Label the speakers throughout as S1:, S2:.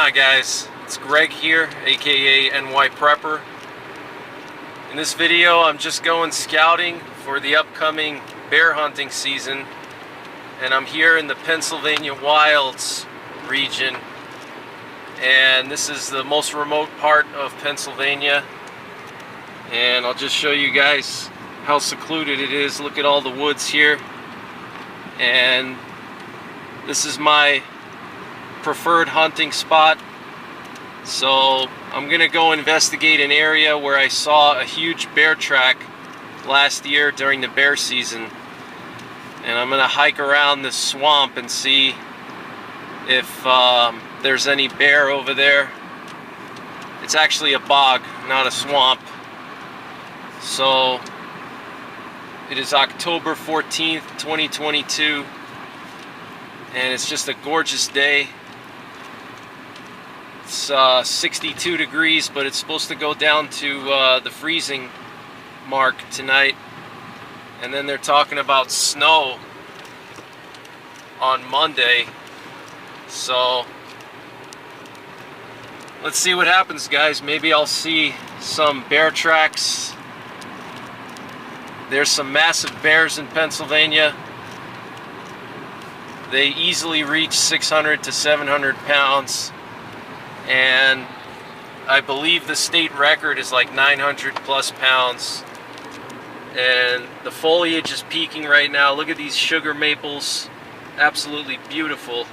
S1: on, guys? It's Greg here, aka NYPrepper. In this video I'm just going scouting for the upcoming bear hunting season, and I'm here in the Pennsylvania wilds region, and this is the most remote part of Pennsylvania, and I'll just show you guys how secluded it is. Look at all the woods here, and this is my preferred hunting spot. So I'm gonna go investigate an area where I saw a huge bear track last year during the bear season, and I'm gonna hike around this swamp and see if there's any bear over there. It's actually a bog, not a swamp. So it is October 14th, 2022, and it's just a gorgeous day. It's 62 degrees, but it's supposed to go down to the freezing mark tonight, and then they're talking about snow on Monday. So let's see what happens, guys. Maybe I'll see some bear tracks. There's some massive bears in Pennsylvania. They easily reach 600 to 700 pounds. And I believe the state record is like 900 plus pounds. And the foliage is peaking right now. Look at these sugar maples, absolutely beautiful.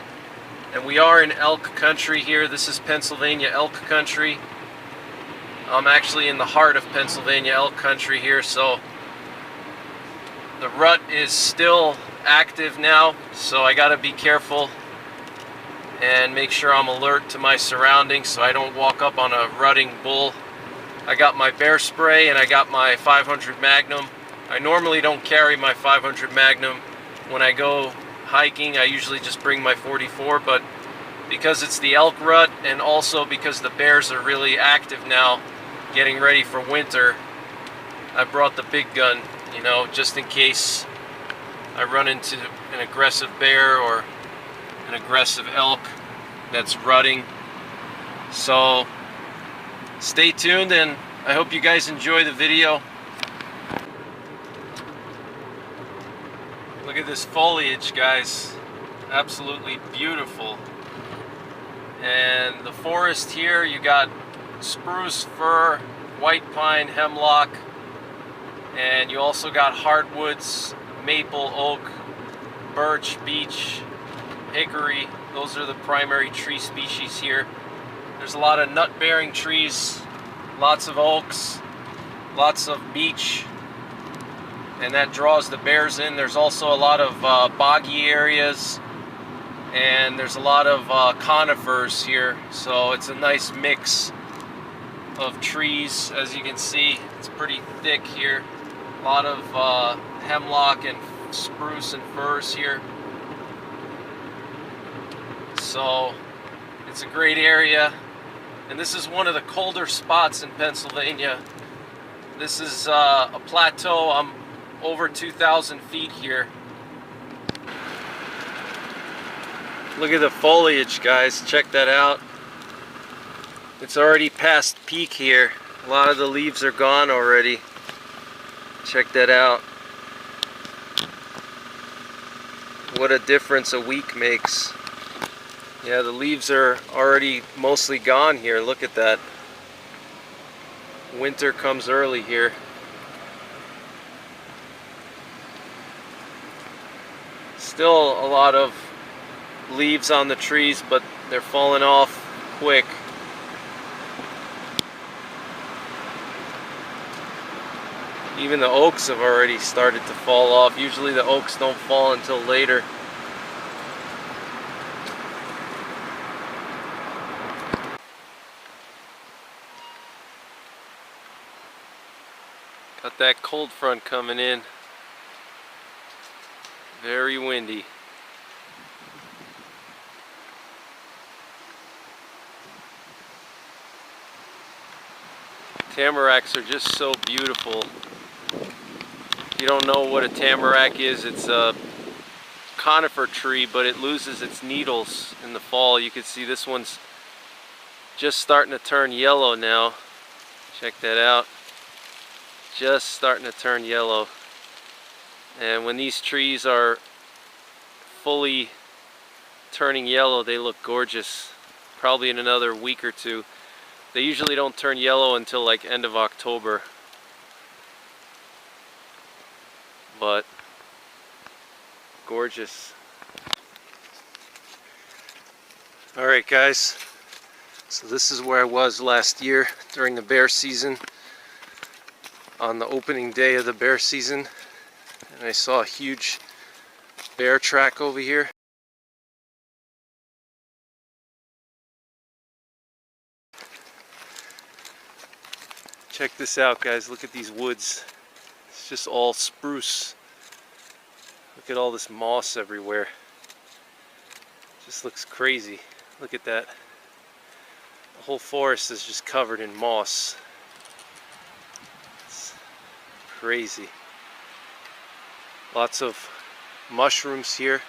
S1: And we are in elk country here. This is Pennsylvania elk country. I'm actually in the heart of Pennsylvania elk country here, so the rut is still active now, so I gotta be careful and make sure I'm alert to my surroundings so I don't walk up on a rutting bull. I got my bear spray and I got my 500 Magnum. I normally don't carry my 500 Magnum when I go hiking. I usually just bring my 44, but because it's the elk rut and also because the bears are really active now, getting ready for winter, I brought the big gun, you know, just in case I run into an aggressive bear or an aggressive elk that's rutting. So stay tuned, and I hope you guys enjoy the video. Look at this foliage, guys. Absolutely beautiful. And the forest here, you got spruce, fir, white pine, hemlock, and you also got hardwoods, maple, oak, birch, beech, hickory. Those are the primary tree species here. There's a lot of nut-bearing trees, lots of oaks, lots of beech, and that draws the bears in. There's also a lot of boggy areas, and there's a lot of conifers here, so it's a nice mix of trees. As you can see, it's pretty thick here. A lot of hemlock and spruce and firs here. So it's a great area, and this is one of the colder spots in Pennsylvania. This is a plateau. I'm over 2,000 feet here. Look at the foliage, guys. Check that out. It's already past peak here. A lot of the leaves are gone already. Check that out. What a difference a week makes. Yeah, the leaves are already mostly gone here. Look at that. Winter comes early here. Still a lot of leaves on the trees, but they're falling off quick. Even the oaks have already started to fall off. Usually the oaks don't fall until later. Got that cold front coming in. Very windy. Tamaracks are just so beautiful. If you don't know what a tamarack is, it's a conifer tree, but it loses its needles in the fall. You can see this one's just starting to turn yellow now. Check that out. Just starting to turn yellow. And when these trees are fully turning yellow, they look gorgeous. Probably in another week or two. They usually don't turn yellow until like end of October. But gorgeous. Alright guys, so this is where I was last year during the bear season, on the opening day of the bear season, and I saw a huge bear track over here. Check this out guys, look at these woods. It's just all spruce. Look at all this moss everywhere. Just looks crazy. Look at that. The whole forest is just covered in moss. It's crazy. Lots of mushrooms here.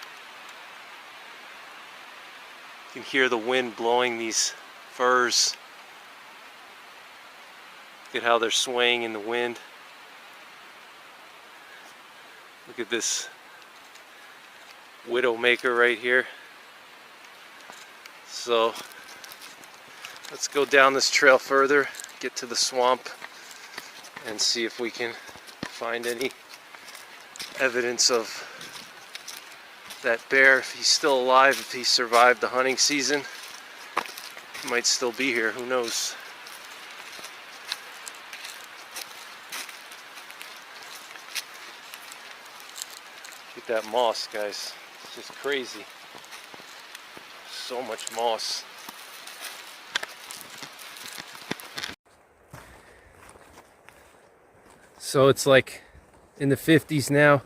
S1: You can hear the wind blowing these firs. Look at how they're swaying in the wind. Look at this widowmaker right here. So let's go down this trail further, get to the swamp, and see if we can find any evidence of that bear. If he's still alive, if he survived the hunting season, he might still be here, who knows. Look at that moss, guys. It's just crazy. So much moss. So it's like in the 50s now.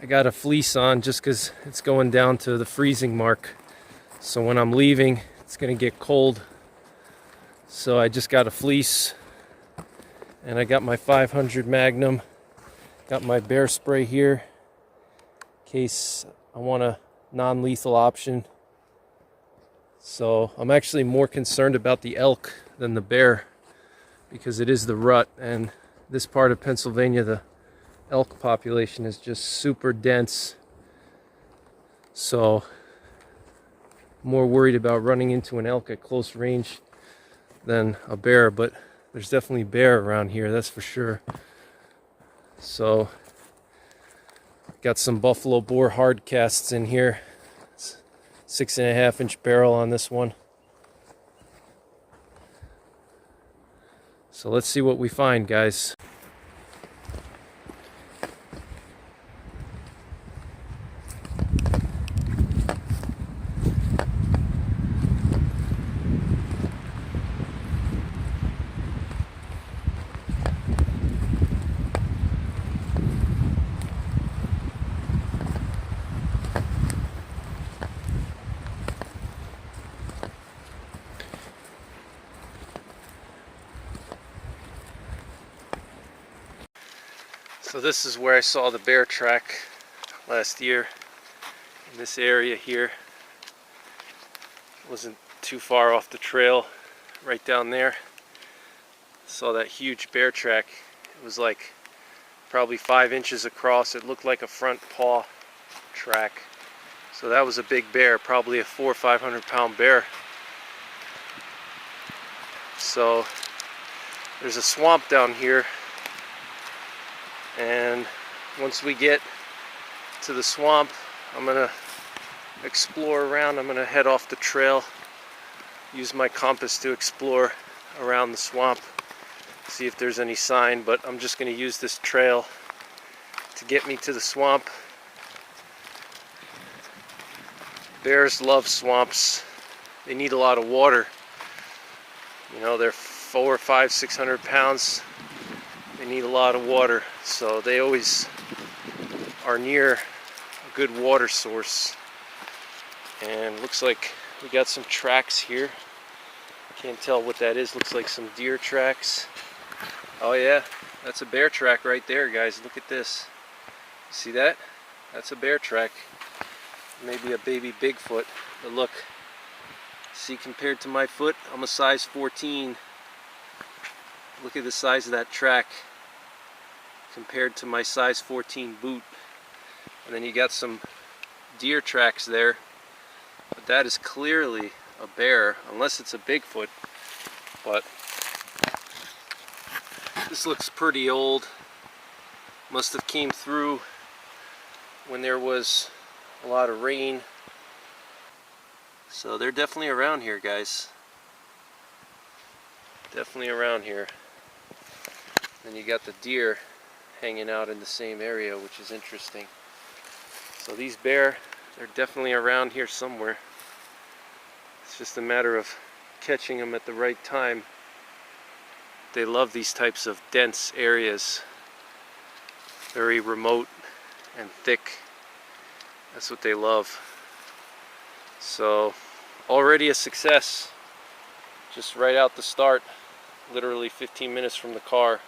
S1: I got a fleece on just because it's going down to the freezing mark. So when I'm leaving, it's going to get cold. So I just got a fleece. And I got my 500 Magnum. Got my bear spray here, in case I want a non-lethal option. So I'm actually more concerned about the elk than the bear, because it is the rut, and this part of Pennsylvania, the elk population is just super dense. So I'm more worried about running into an elk at close range than a bear, but there's definitely bear around here, that's for sure. So got some buffalo boar hard casts in here. 6.5 inch barrel on this one. So let's see what we find, guys. So this is where I saw the bear track last year, in this area here. It wasn't too far off the trail, right down there. Saw that huge bear track. It was like probably 5 inches across. It looked like a front paw track. So that was a big bear, probably a 400 or 500 pound bear. So there's a swamp down here. And once we get to the swamp, I'm gonna explore around. I'm gonna head off the trail, use my compass to explore around the swamp, see if there's any sign, but I'm just gonna use this trail to get me to the swamp. Bears love swamps. They need a lot of water. You know, they're 400, 500, 600 pounds. They need a lot of water, so they always are near a good water source. And looks like we got some tracks here. Can't tell what that is. Looks like some deer tracks. Oh yeah, that's a bear track right there, guys. Look at this. See that? That's a bear track. Maybe a baby Bigfoot. But look, See, compared to my foot, I'm a size 14. Look at the size of that track compared to my size 14 boot. And then you got some deer tracks there, but that is clearly a bear, unless it's a Bigfoot. But this looks pretty old. Must have came through when there was a lot of rain. So they're definitely around here, guys. Definitely around here. Then you got the deer hanging out in the same area, which is interesting. So these bear, they're definitely around here somewhere. It's just a matter of catching them at the right time. They love these types of dense areas. Very remote and thick. That's what they love. So already a success. Just right out the start, literally 15 minutes from the car.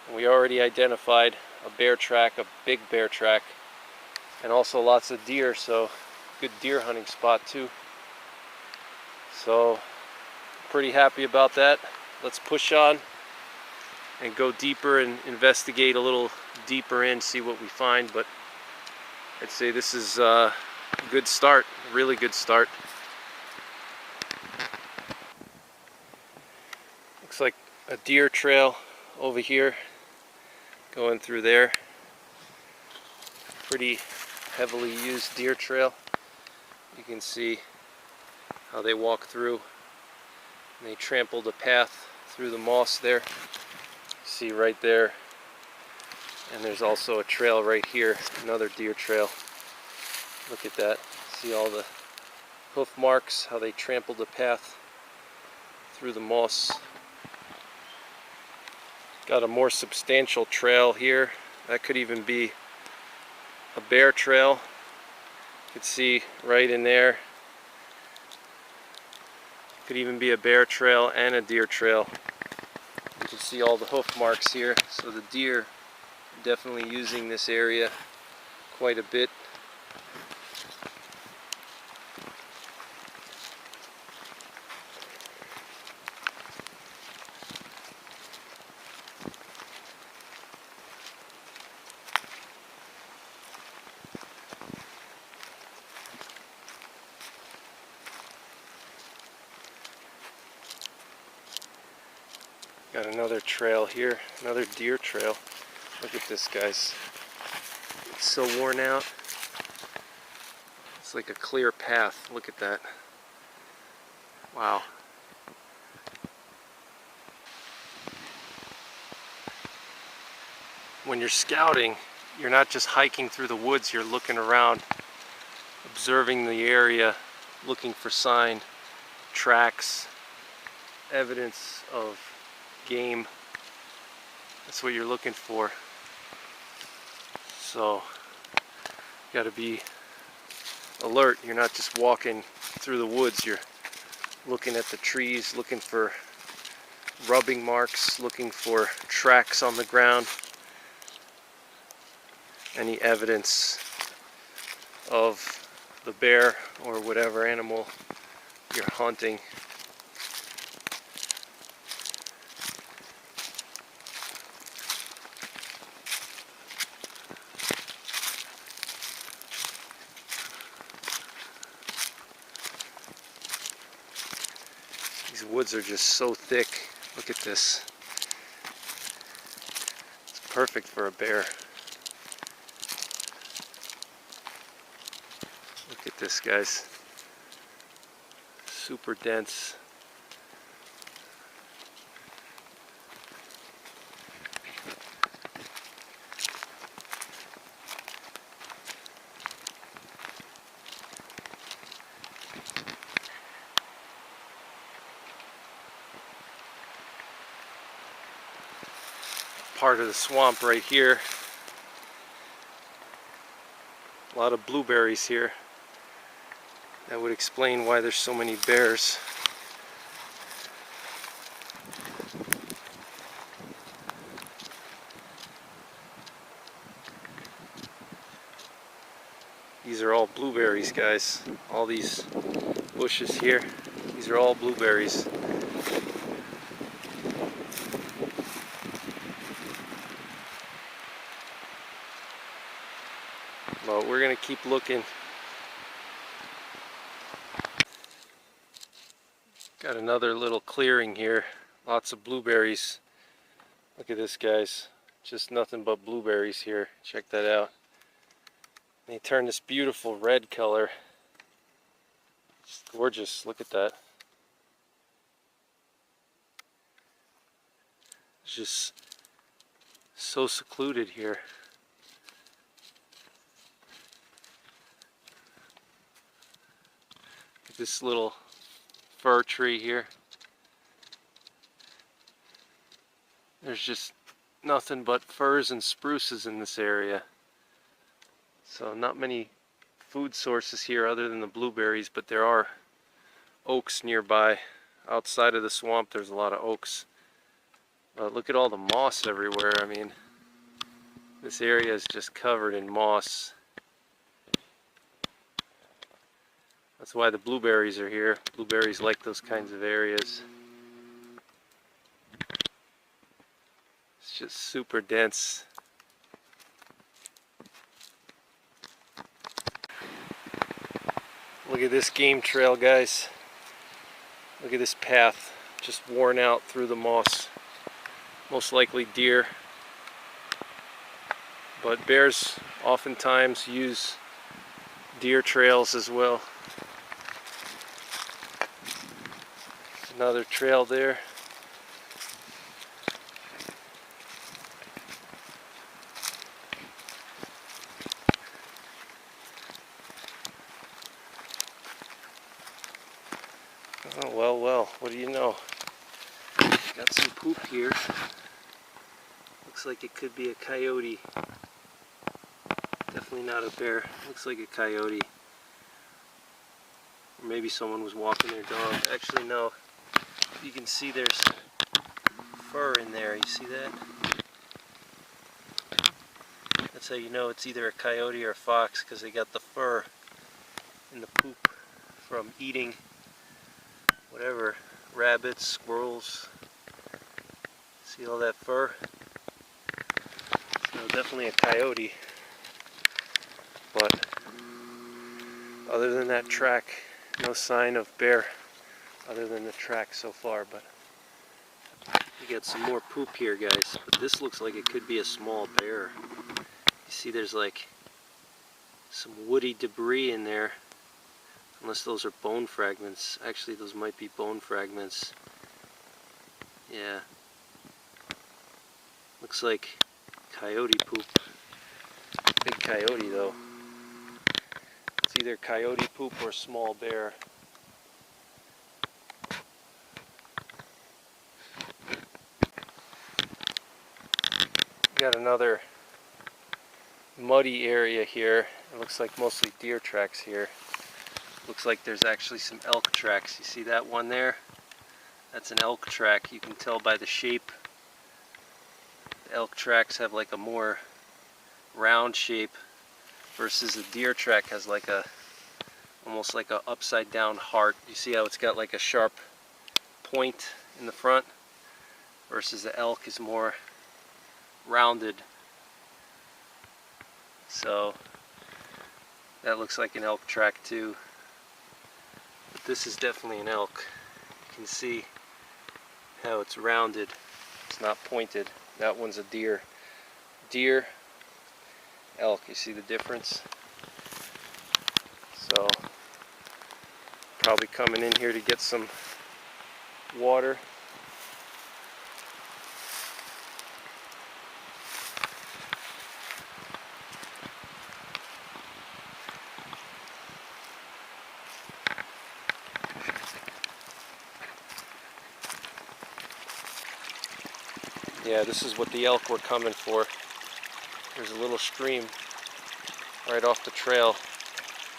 S1: And we already identified a bear track, a big bear track, and also lots of deer, so good deer hunting spot too. So pretty happy about that. Let's push on and go deeper and investigate a little deeper in, see what we find. But I'd say this is a good start, a really good start. Looks like a deer trail over here going through there. Pretty heavily used deer trail. You can see how they walk through. And they trampled a path through the moss there. See right there. And there's also a trail right here, another deer trail. Look at that. See all the hoof marks, how they trampled the path through the moss. Got a more substantial trail here. That could even be a bear trail. You can see right in there. Could even be a bear trail and a deer trail. You can see all the hoof marks here. So the deer are definitely using this area quite a bit. Got another trail here, another deer trail. Look at this, guys. It's so worn out. It's like a clear path. Look at that. Wow. When you're scouting, you're not just hiking through the woods, you're looking around, observing the area, looking for sign, tracks, evidence of game. That's what you're looking for. So you got to be alert. You're not just walking through the woods, you're looking at the trees, looking for rubbing marks, looking for tracks on the ground, any evidence of the bear or whatever animal you're hunting. These woods are just so thick. Look at this. It's perfect for a bear. Look at this, guys. Super dense. Part of the swamp right here. A lot of blueberries here. That would explain why there's so many bears. These are all blueberries, guys. All these bushes here, These are all blueberries. Well, we're gonna keep looking. Got another little clearing here. Lots of blueberries. Look at this, guys. Just nothing but blueberries here. Check that out. They turn this beautiful red color. It's gorgeous. Look at that. It's just so secluded here. This little fir tree here. There's just nothing but firs and spruces in this area. So not many food sources here other than the blueberries, but there are oaks nearby. Outside of the swamp there's a lot of oaks. But look at all the moss everywhere. I mean, this area is just covered in moss. That's why the blueberries are here. Blueberries like those kinds of areas. It's just super dense. Look at this game trail, guys. Look at this path, just worn out through the moss. Most likely deer. But bears oftentimes use deer trails as well. Another trail there. Oh, well, what do you know? Got some poop here. Looks like it could be a coyote. Definitely not a bear. Looks like a coyote. Or maybe someone was walking their dog. Actually, no. You can see there's fur in there. You see that? That's how you know it's either a coyote or a fox, because they got the fur in the poop from eating whatever, rabbits, squirrels. See all that fur? So definitely a coyote. But other than that track, no sign of bear other than the track so far. But you got some more poop here, guys. But this looks like it could be a small bear. You see there's like some woody debris in there. Unless those are bone fragments. Actually, those might be bone fragments. Yeah. Looks like coyote poop. Big coyote though. It's either coyote poop or small bear. Got another muddy area here. It looks like mostly deer tracks here. Looks like there's actually some elk tracks. You see that one there? That's an elk track. You can tell by the shape. The elk tracks have like a more round shape versus the deer track has like a almost like a upside down heart. You see how it's got like a sharp point in the front versus the elk is more rounded. So that looks like an elk track too. But this is definitely an elk. You can see how it's rounded. It's not pointed. That one's a deer. Deer, elk. You see the difference? So probably coming in here to get some water. Yeah, this is what the elk were coming for. There's a little stream right off the trail.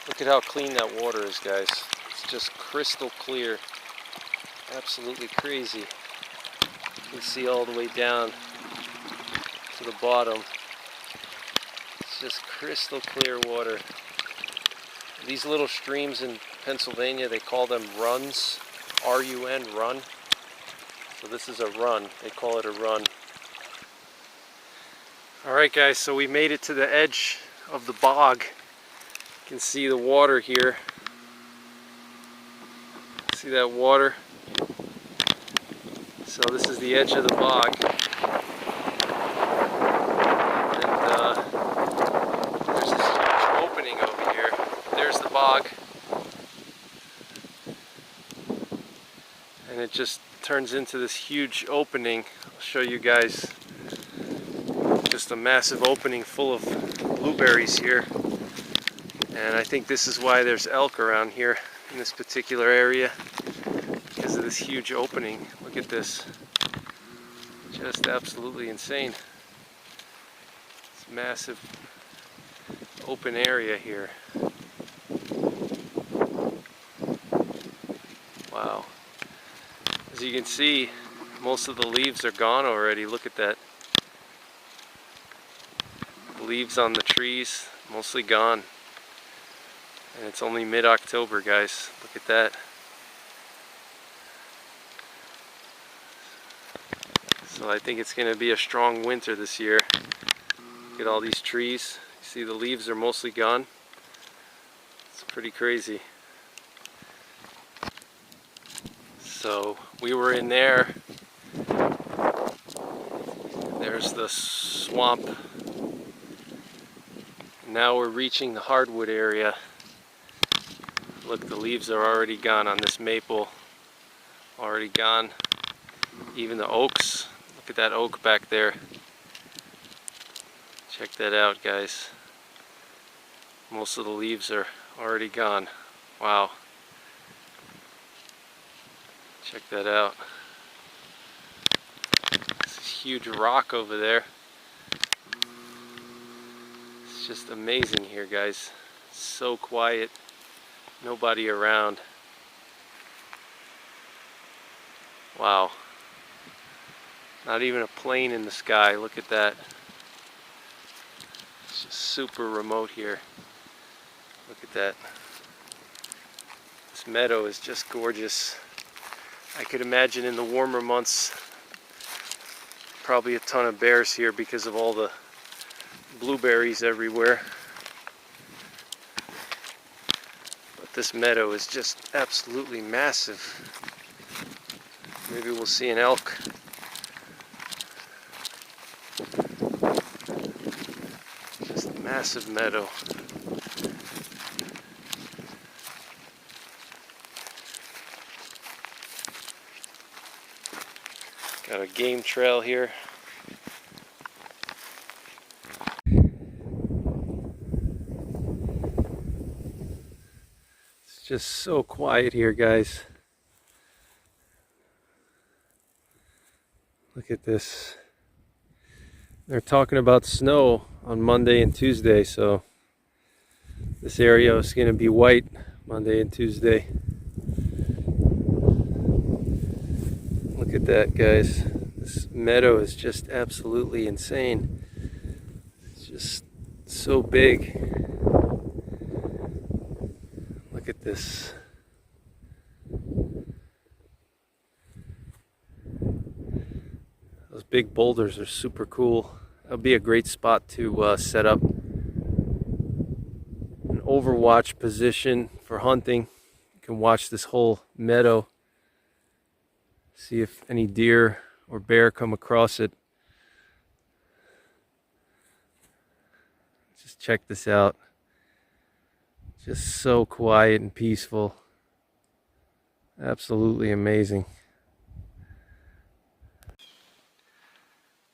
S1: Look at how clean that water is, guys. It's just crystal clear. Absolutely crazy. You can see all the way down to the bottom. It's just crystal clear water. These little streams in Pennsylvania, they call them runs. R-U-N, run. So this is a run. They call it a run. Alright guys, so we made it to the edge of the bog. You can see the water here. See that water? So this is the edge of the bog. And there's this huge opening over here. There's the bog. And it just turns into this huge opening. I'll show you guys. Just a massive opening full of blueberries here. And I think this is why there's elk around here in this particular area, because of this huge opening. Look at this. Just absolutely insane. This massive open area here. Wow. As you can see, most of the leaves are gone already. Look at that. The leaves on the trees, mostly gone. And it's only mid-October, guys. Look at that. So I think it's going to be a strong winter this year. Look at all these trees. You see the leaves are mostly gone. It's pretty crazy. So we were in there. There's the swamp. Now we're reaching the hardwood area. Look, the leaves are already gone on this maple. Already gone. Even the oaks. Look at that oak back there. Check that out, guys. Most of the leaves are already gone. Wow. Check that out. This is huge rock over there. It's just amazing here, guys. It's so quiet. Nobody around. Wow. Not even a plane in the sky. Look at that. It's just super remote here. Look at that. This meadow is just gorgeous. I could imagine in the warmer months, probably a ton of bears here because of all the blueberries everywhere. But this meadow is just absolutely massive. Maybe we'll see an elk. Just a massive meadow. Got a game trail here. It's just so quiet here, guys. Look at this. They're talking about snow on Monday and Tuesday, so this area is going to be white Monday and Tuesday. Look at that, guys. This meadow is just absolutely insane. It's just so big. Look at this. Those big boulders are super cool. That'll be a great spot to set up an overwatch position for hunting. You can watch this whole meadow. See if any deer or bear come across it. Just check this out. Just so quiet and peaceful. Absolutely amazing.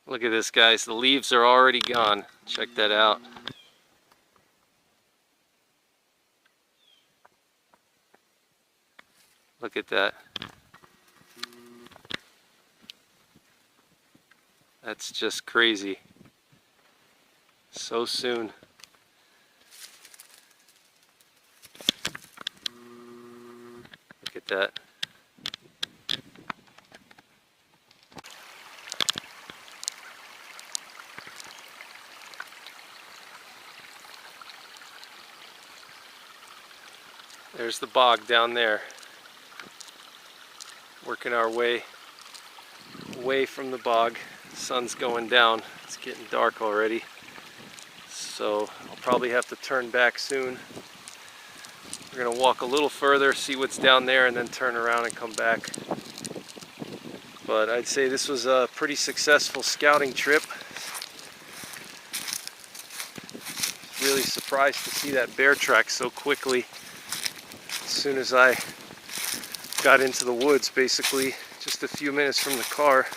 S1: Look at this, guys. The leaves are already gone. Check that out. Look at that. That's just crazy. So soon. Look at that. There's the bog down there. Working our way away from the bog. The sun's going down. It's getting dark already. So I'll probably have to turn back soon. We're going to walk a little further, see what's down there, and then turn around and come back. But I'd say this was a pretty successful scouting trip. Really surprised to see that bear track so quickly. As soon as I got into the woods, basically just a few minutes from the car.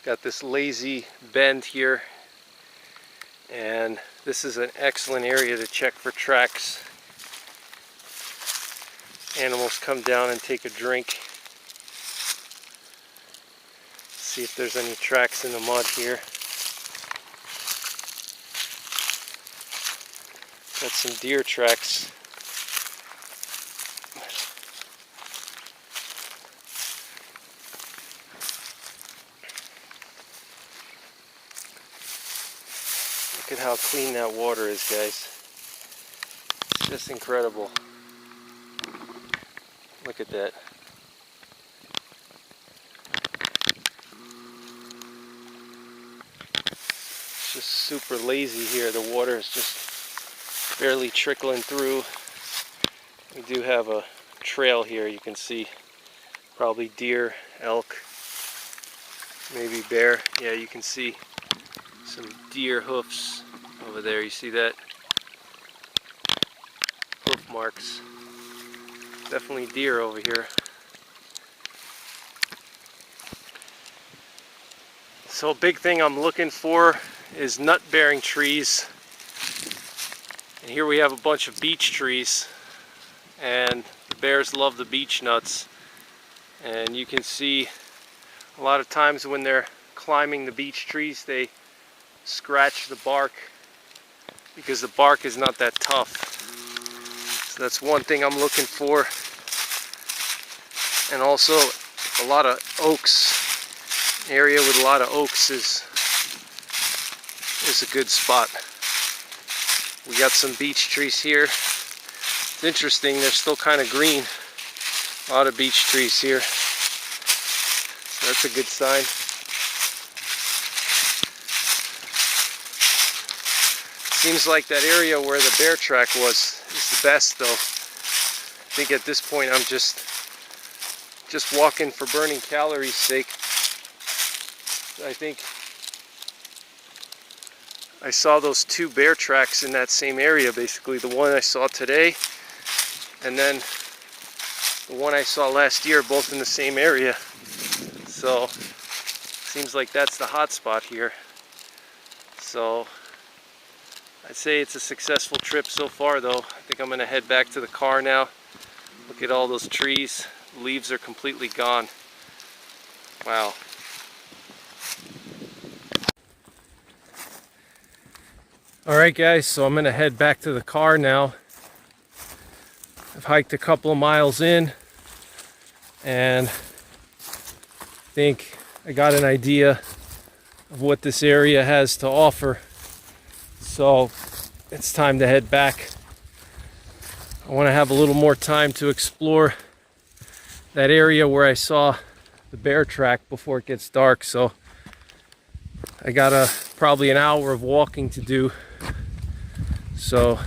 S1: Got this lazy bend here, and this is an excellent area to check for tracks. Animals come down and take a drink. See if there's any tracks in the mud here. Got some deer tracks. Look at how clean that water is, guys. It's just incredible. Look at that. It's just super lazy here. The water is just barely trickling through. We do have a trail here. You can see probably deer, elk, maybe bear. Yeah, you can see some deer hoofs over there. You see that? Hoof marks. Definitely deer over here. So a big thing I'm looking for is nut-bearing trees. And here we have a bunch of beech trees, and the bears love the beech nuts. And you can see a lot of times when they're climbing the beech trees, they scratch the bark because the bark is not that tough. So that's one thing I'm looking for. And also a lot of oaks. An area with a lot of oaks is a good spot. We got some beech trees here. It's interesting, they're still kind of green. A lot of beech trees here. So that's a good sign. Seems like that area where the bear track was is the best, though. I think at this point I'm just walking for burning calories' sake. I think I saw those two bear tracks in that same area, basically. The one I saw today and then the one I saw last year, both in the same area. So seems like that's the hot spot here. So I'd say it's a successful trip so far, though. I think I'm going to head back to the car now. Look at all those trees. The leaves are completely gone. Wow. Alright guys, so I'm going to head back to the car now. I've hiked a couple of miles in, and I think I got an idea of what this area has to offer. So it's time to head back. I want to have a little more time to explore that area where I saw the bear track before it gets dark. So I got probably an hour of walking to do. So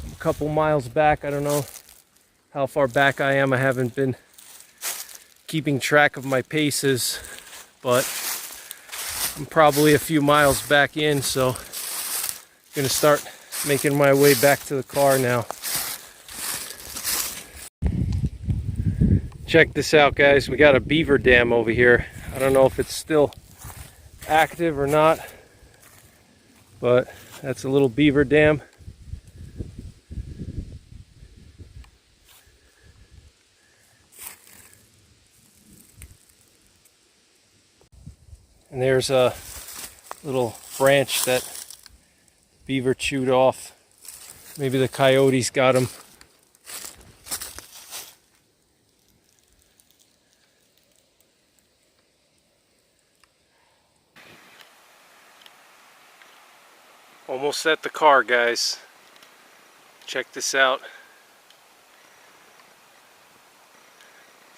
S1: I'm a couple miles back. I don't know how far back I am. I haven't been keeping track of my paces, but I'm probably a few miles back in, so I'm gonna start making my way back to the car now. Check this out, guys. We got a beaver dam over here. I don't know if it's still active or not, but that's a little beaver dam. And there's a little branch that beaver chewed off. Maybe the coyotes got him. Almost at the car, guys. Check this out.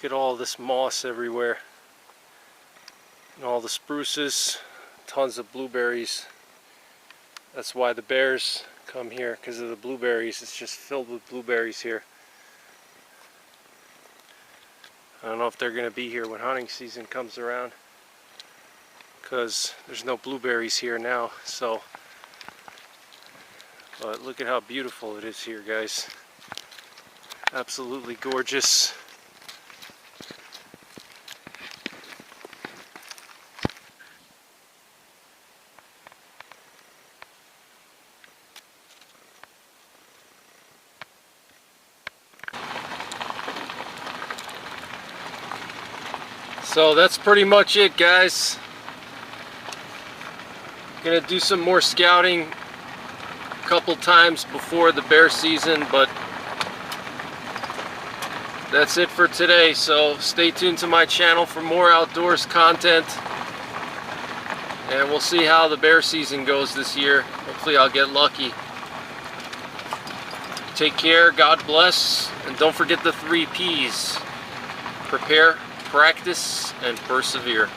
S1: Look at all this moss everywhere. And all the spruces, tons of blueberries. That's why the bears come here, because of the blueberries. It's just filled with blueberries here. I don't know if they're going to be here when hunting season comes around, because there's no blueberries here now. So, but look at how beautiful it is here, guys. Absolutely gorgeous. So that's pretty much it, guys. Gonna do some more scouting a couple times before the bear season, but that's it for today. So stay tuned to my channel for more outdoors content, and we'll see how the bear season goes this year. Hopefully I'll get lucky. Take care, God bless, and don't forget the 3 P's. Prepare, practice, and persevere.